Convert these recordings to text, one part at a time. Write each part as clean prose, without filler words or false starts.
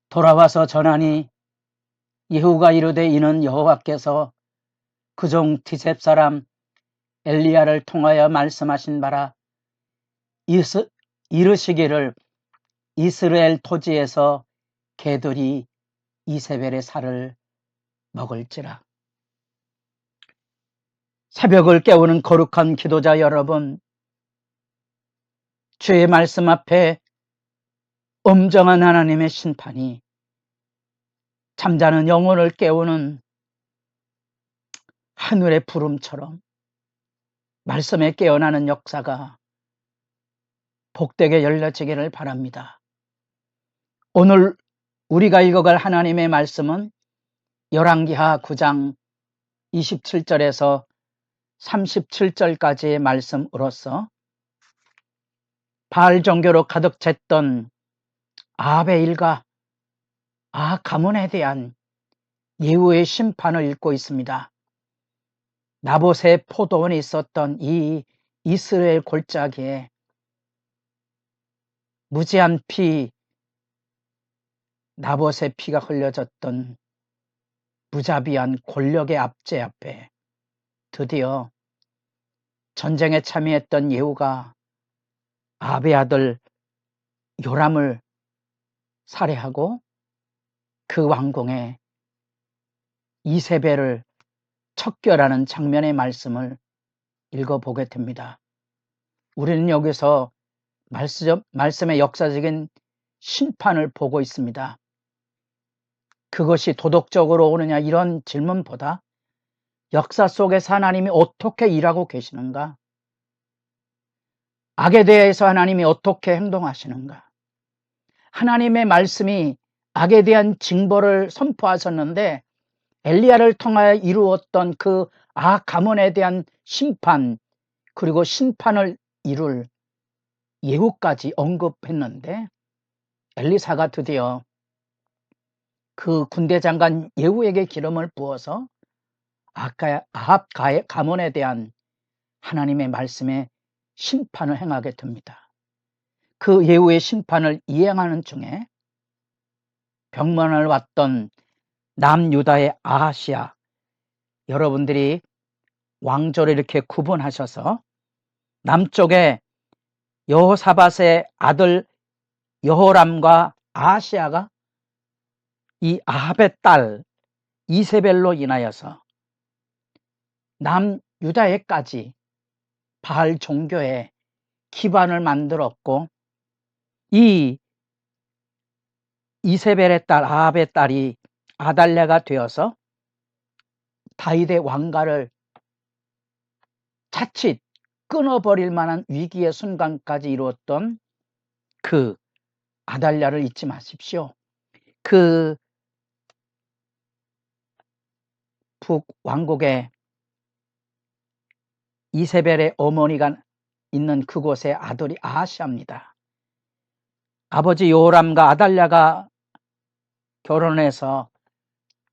돌아와서 전하니 예후가 이르되 이는 여호와께서 그종 디셉 사람 엘리야를 통하여 말씀하신 바라 이르시기를 이스라엘 토지에서 개들이 이세벨의 살을 먹을지라. 새벽을 깨우는 거룩한 기도자 여러분, 주의 말씀 앞에 엄정한 하나님의 심판이 잠자는 영혼을 깨우는 하늘의 부름처럼 말씀에 깨어나는 역사가 복되게 열려지기를 바랍니다. 오늘 우리가 읽어갈 하나님의 말씀은 열왕기하 9장 27절에서 37절까지의 말씀으로서 바알 종교로 가득 찼던 아합의 일가 가문에 대한 예후의 심판을 읽고 있습니다. 나봇의 포도원에 있었던 이 이스라엘 골짜기에 무지한 나봇의 피가 흘려졌던 무자비한 권력의 압제 앞에 드디어 전쟁에 참여했던 예후가 아합의 아들 요람을 살해하고 그 왕궁에 이세벨을 척결하는 장면의 말씀을 읽어보게 됩니다. 우리는 여기서 말씀의 역사적인 심판을 보고 있습니다. 그것이 도덕적으로 오느냐 이런 질문보다 역사 속에서 하나님이 어떻게 일하고 계시는가, 악에 대해서 하나님이 어떻게 행동하시는가, 하나님의 말씀이 악에 대한 징벌을 선포하셨는데 엘리야를 통하여 이루었던 그 아합 가문에 대한 심판, 그리고 심판을 이룰 예후까지 언급했는데 엘리사가 드디어 그 군대 장관 예후에게 기름을 부어서 아합 가문에 대한 하나님의 말씀에 심판을 행하게 됩니다. 그 예후의 심판을 이행하는 중에 병문안을 왔던 남유다의 아하시야, 여러분들이 왕조를 이렇게 구분하셔서 남쪽에 여호사밧의 아들 여호람과 아하시야가 이 아합의 딸 이세벨로 인하여서 남유다에까지 바알 종교의 기반을 만들었고, 이 이세벨의 딸 아합의 딸이 아달랴가 되어서 다윗의 왕가를 자칫 끊어버릴 만한 위기의 순간까지 이루었던 그 아달랴를 잊지 마십시오. 그 북왕국에 이세벨의 어머니가 있는 그곳의 아들이 아하시아입니다. 아버지 요람과 아달랴가 결혼해서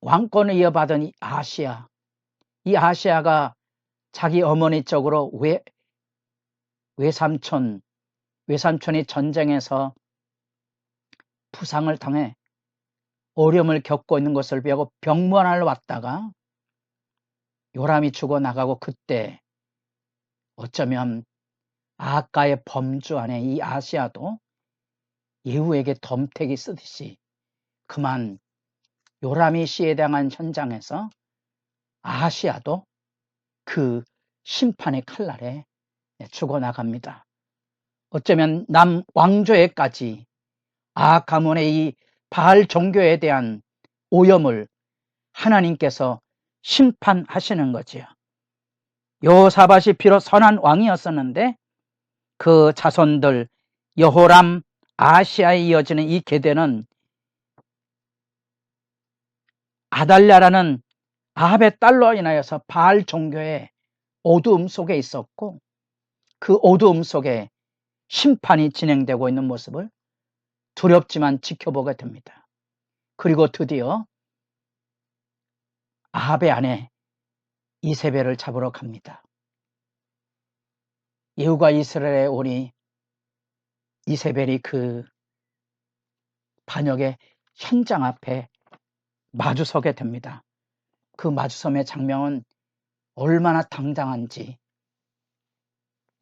왕권을 이어받은 이 아하시아, 이 아하시아가 자기 어머니 쪽으로 외삼촌이 전쟁에서 부상을 당해 어려움을 겪고 있는 것을 보고 병문안을 왔다가 요람이 죽어나가고, 그때 어쩌면 아하가의 범주 안에 이 아하시아도 예후에게 덤태기 쓰듯이 그만 요람이 시해당한 현장에서 아하시아도 그 심판의 칼날에 죽어나갑니다. 어쩌면 남왕조에까지 아합 가문의 이 바알 종교에 대한 오염을 하나님께서 심판하시는 거지요. 여호사밧이 비록 선한 왕이었었는데 그 자손들 여호람, 아하시아에 이어지는 이 계대는 아달랴라는 아합의 딸로 인하여서 바알 종교의 어두움 속에 있었고, 그 어두움 속에 심판이 진행되고 있는 모습을 두렵지만 지켜보게 됩니다. 그리고 드디어 아합의 아내 이세벨을 잡으러 갑니다. 예후가 이스라엘에 오니 이세벨이 그 반역에 현장 앞에 마주서게 됩니다. 그 마주섬의 장면은 얼마나 당당한지.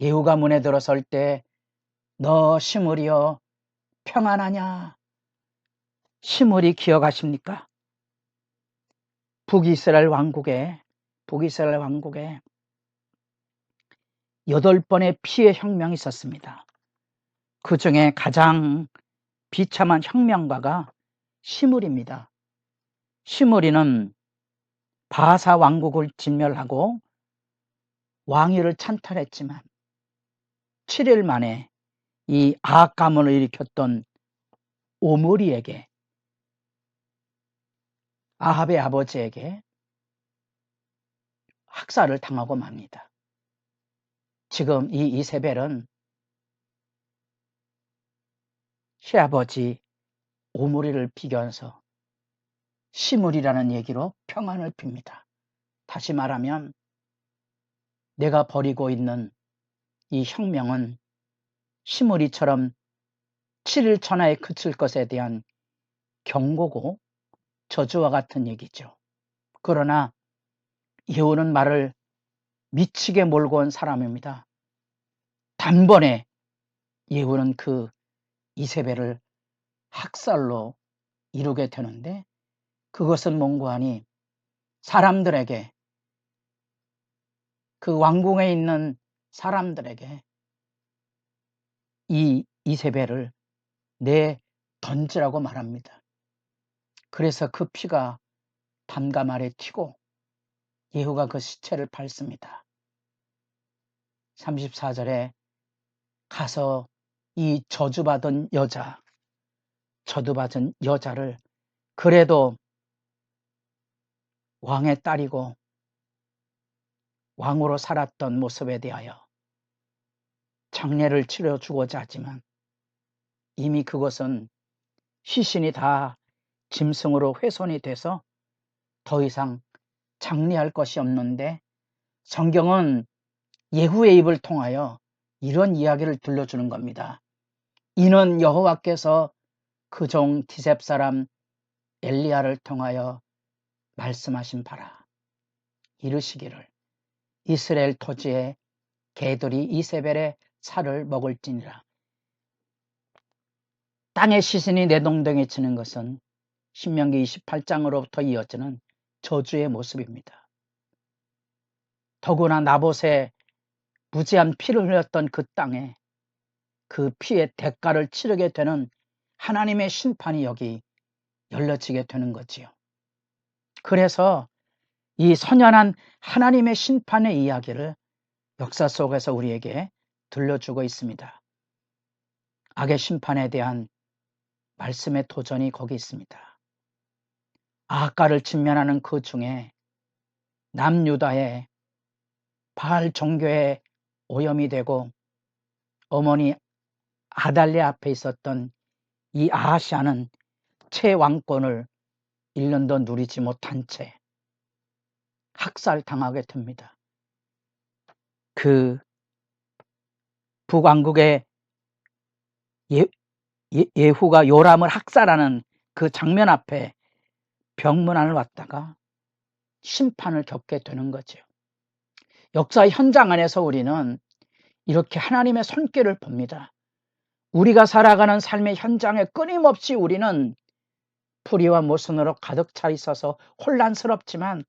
예후가 문에 들어설 때 너 시므리여 평안하냐? 시므리 기억하십니까? 북이스라엘 왕국에 8번의 피해 혁명이 있었습니다. 그 중에 가장 비참한 혁명가가 시므리입니다. 시므리는 바사 왕국을 진멸하고 왕위를 찬탈했지만 7일 만에 이 아합 가문을 일으켰던 오므리에게, 아합의 아버지에게 학살을 당하고 맙니다. 지금 이 이세벨은 시아버지 오므리를 비교해서 시므리라는 얘기로 평안을 빕니다. 다시 말하면 내가 벌이고 있는 이 혁명은 시므리처럼 7일 천하에 그칠 것에 대한 경고고 저주와 같은 얘기죠. 그러나 예후는 말을 미치게 몰고 온 사람입니다. 단번에 예후는 그 이세벨을 학살로 이루게 되는데, 그것은 뭔고 하니 사람들에게, 그 왕궁에 있는 사람들에게 이 이세벨을 내 던지라고 말합니다. 그래서 그 피가 담감 아래 튀고 예후가 그 시체를 밟습니다. 34절에 가서 이 저주받은 여자를 그래도 왕의 딸이고 왕으로 살았던 모습에 대하여 장례를 치러주고자 하지만 이미 그것은 시신이 다 짐승으로 훼손이 돼서 더 이상 장례할 것이 없는데, 성경은 예후의 입을 통하여 이런 이야기를 들려주는 겁니다. 이는 여호와께서 그 종 디셉 사람 엘리야를 통하여 말씀하신 바라. 이르시기를 이스라엘 토지에 개들이 이세벨의 살을 먹을지니라. 땅의 시신이 내동댕이 치는 것은 신명기 28장으로부터 이어지는 저주의 모습입니다. 더구나 나봇의 무지한 피를 흘렸던 그 땅에 그 피의 대가를 치르게 되는 하나님의 심판이 여기 열려지게 되는 거지요. 그래서 이 선연한 하나님의 심판의 이야기를 역사 속에서 우리에게 들려주고 있습니다. 악의 심판에 대한 말씀의 도전이 거기 있습니다. 아합가를 직면하는 그 중에 남유다의 바알 종교에 오염이 되고 어머니 아달랴 앞에 있었던 이 아하시아는 최왕권을 1년도 누리지 못한 채 학살당하게 됩니다. 그 북왕국의 예후가 요람을 학살하는 그 장면 앞에 병문안을 왔다가 심판을 겪게 되는 거죠. 역사 현장 안에서 우리는 이렇게 하나님의 손길을 봅니다. 우리가 살아가는 삶의 현장에 끊임없이 우리는 불의와 모순으로 가득 차 있어서 혼란스럽지만,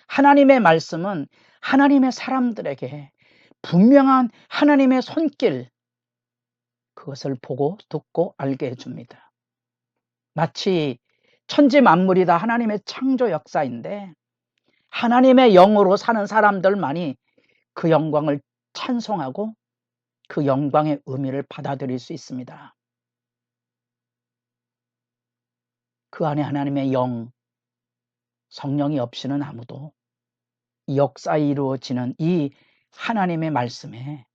하나님의 말씀은 하나님의 사람들에게 분명한 하나님의 손길, 그것을 보고 듣고 알게 해줍니다. 마치 천지 만물이 다 하나님의 창조 역사인데 하나님의 영으로 사는 사람들만이 그 영광을 찬송하고 그 영광의 의미를 받아들일 수 있습니다. 그 안에 하나님의 영, 성령이 없이는 아무도 이 역사에 이루어지는 이 하나님의 말씀에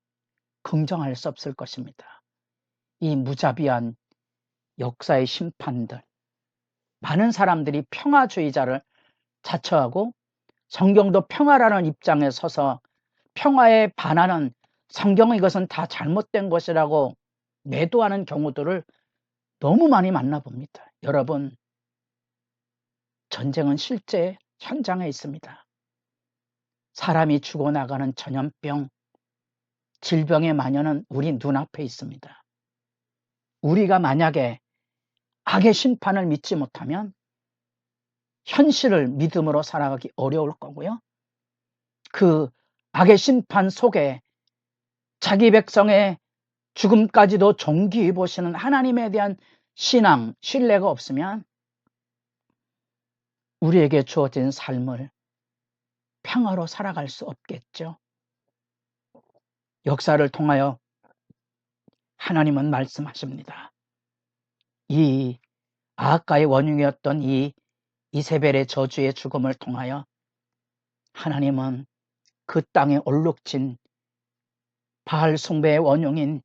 긍정할 수 없을 것입니다. 이 무자비한 역사의 심판들, 많은 사람들이 평화주의자를 자처하고 성경도 평화라는 입장에 서서 평화에 반하는, 성경은 이것은 다 잘못된 것이라고 매도하는 경우들을 너무 많이 만나봅니다. 여러분, 전쟁은 실제 현장에 있습니다. 사람이 죽어나가는 전염병, 질병의 만연은 우리 눈앞에 있습니다. 우리가 만약에 악의 심판을 믿지 못하면 현실을 믿음으로 살아가기 어려울 거고요. 그 악의 심판 속에 자기 백성의 죽음까지도 존귀히 보시는 하나님에 대한 신앙, 신뢰가 없으면 우리에게 주어진 삶을 평화로 살아갈 수 없겠죠. 역사를 통하여 하나님은 말씀하십니다. 이 아하가의 원흉이었던 이 이세벨의 저주의 죽음을 통하여 하나님은 그 땅에 얼룩진 바알 숭배의 원흉인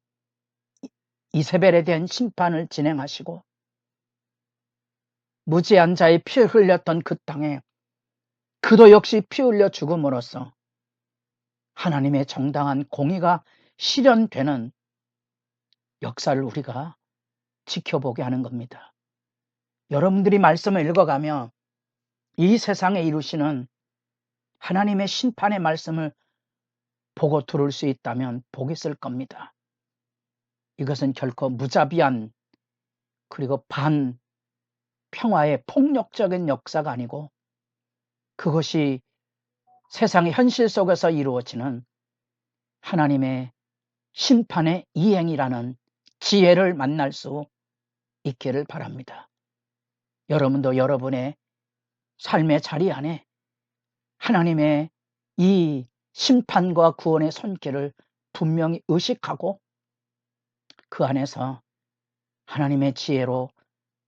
이세벨에 대한 심판을 진행하시고 무지한 자의 피 흘렸던 그 땅에 그도 역시 피 흘려 죽음으로써 하나님의 정당한 공의가 실현되는 역사를 우리가 지켜보게 하는 겁니다. 여러분들이 말씀을 읽어가며 이 세상에 이루시는 하나님의 심판의 말씀을 보고 들을 수 있다면 복이 있을 겁니다. 이것은 결코 무자비한 그리고 반평화의 폭력적인 역사가 아니고 그것이 세상의 현실 속에서 이루어지는 하나님의 심판의 이행이라는 지혜를 만날 수 있기를 바랍니다. 여러분도 여러분의 삶의 자리 안에 하나님의 이 심판과 구원의 손길을 분명히 의식하고 그 안에서 하나님의 지혜로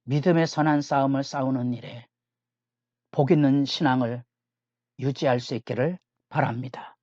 믿음의 선한 싸움을 싸우는 일에 복 있는 신앙을 유지할 수 있기를 바랍니다.